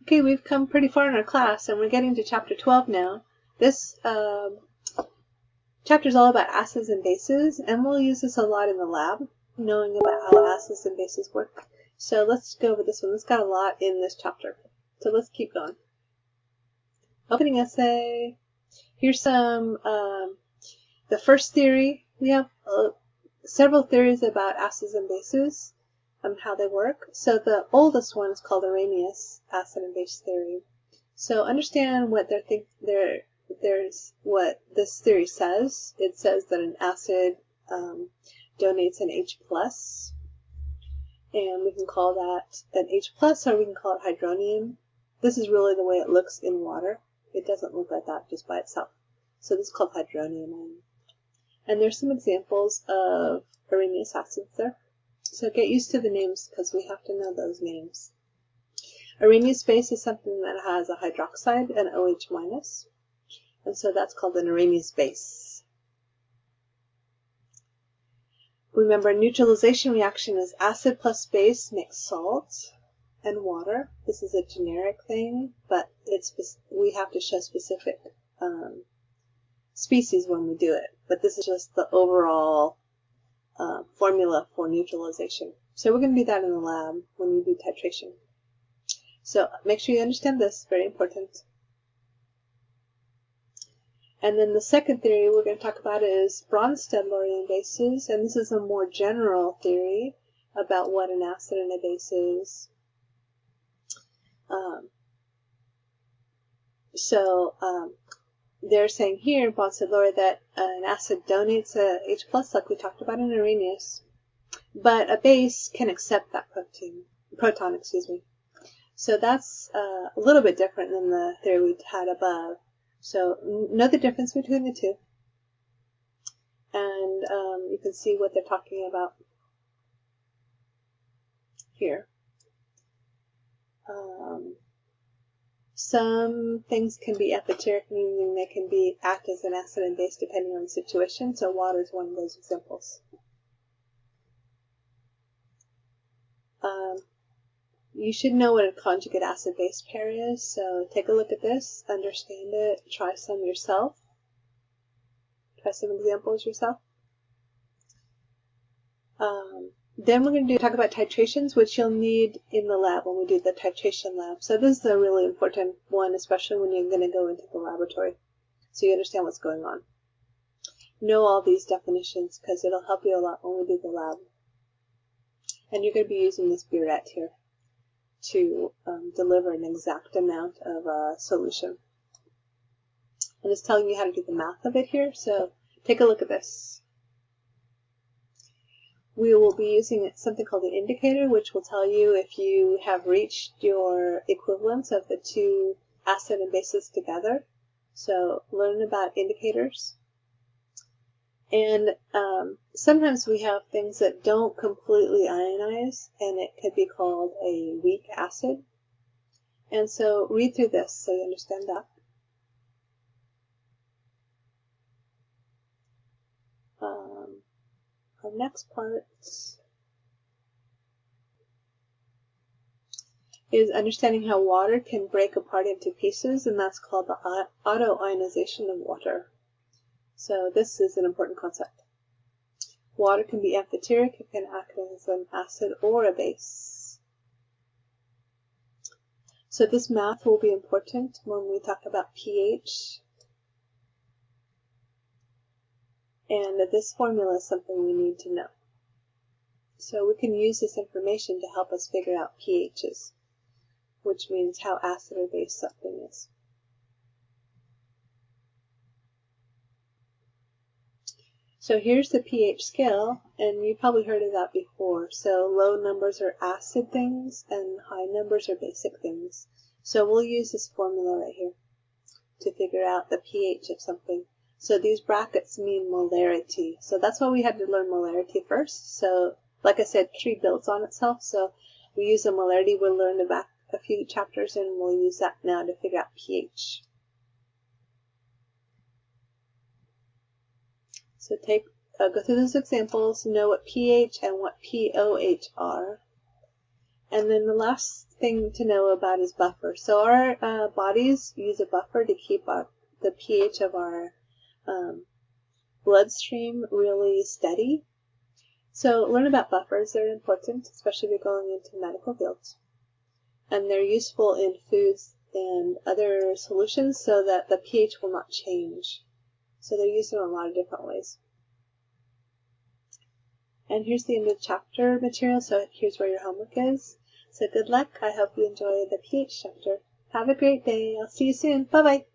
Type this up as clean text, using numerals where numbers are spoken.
Okay, we've come pretty far in our class, and we're getting to chapter 12 now. This chapter is all about acids and bases, and we'll use this a lot in the lab, knowing about how acids and bases work. So let's go over this one. It's got a lot in this chapter. So let's keep going. Opening essay. Here's some, the first theory. We have several theories about acids and bases. How they work. So the oldest one is called Arrhenius acid and base theory. So understand what there's what this theory says. It says that an acid donates an H plus, and we can call that an H plus, or we can call it hydronium. This is really the way it looks in water. It doesn't look like that just by itself. So this is called hydronium. And there's some examples of Arrhenius acids there. So get used to the names because we have to know those names. Arrhenius base is something that has a hydroxide and OH minus, and so that's called an Arrhenius base. Remember, neutralization reaction is acid plus base makes salt and water. This is a generic thing, but we have to show specific species when we do it. But this is just the overall formula for neutralization. So we're going to do that in the lab when we do titration. So make sure you understand this, very important. And then the second theory we're going to talk about is Bronsted-Lorentz bases, and this is a more general theory about what an acid and a base is. They're saying here in Bronsted-Lorentz that an acid donates a H plus, like we talked about in Arrhenius, but a base can accept that proton. So that's a little bit different than the theory we had above. So know the difference between the two, and you can see what they're talking about here. Some things can be epiteric, meaning they can act as an acid and base depending on the situation. So water is one of those examples. You should know what a conjugate acid-base pair is. So take a look at this, understand it, try some yourself. Try some examples yourself. Then we're going to talk about titrations, which you'll need in the lab when we do the titration lab. So this is a really important one, especially when you're going to go into the laboratory, so you understand what's going on. Know all these definitions because it'll help you a lot when we do the lab. And you're going to be using this burette here to deliver an exact amount of a solution. And it's telling you how to do the math of it here, so take a look at this. We will be using something called an indicator, which will tell you if you have reached your equivalence of the two acid and bases together. So learn about indicators. And sometimes we have things that don't completely ionize, and it could be called a weak acid. And so read through this so you understand that. Our next part is understanding how water can break apart into pieces, and that's called the autoionization of water. So this is an important concept. Water can be amphiteric, it can act as an acid or a base. So this math will be important when we talk about pH. And this formula is something we need to know. So we can use this information to help us figure out pHs, which means how acid or base something is. So here's the pH scale, and you've probably heard of that before. So low numbers are acid things, and high numbers are basic things. So we'll use this formula right here to figure out the pH of something. So these brackets mean molarity. So that's why we had to learn molarity first. So like I said, tree builds on itself. So we use the molarity we'll learn back a few chapters, and we'll use that now to figure out pH. So go through those examples, know what pH and what pOH are. And then the last thing to know about is buffer. So our bodies use a buffer to keep the pH of our bloodstream really steady. So learn about buffers. They're important, especially if you're going into medical fields. And they're useful in foods and other solutions so that the pH will not change. So they're used in a lot of different ways. And here's the end of the chapter material, so here's where your homework is. So good luck. I hope you enjoy the pH chapter. Have a great day. I'll see you soon. Bye-bye.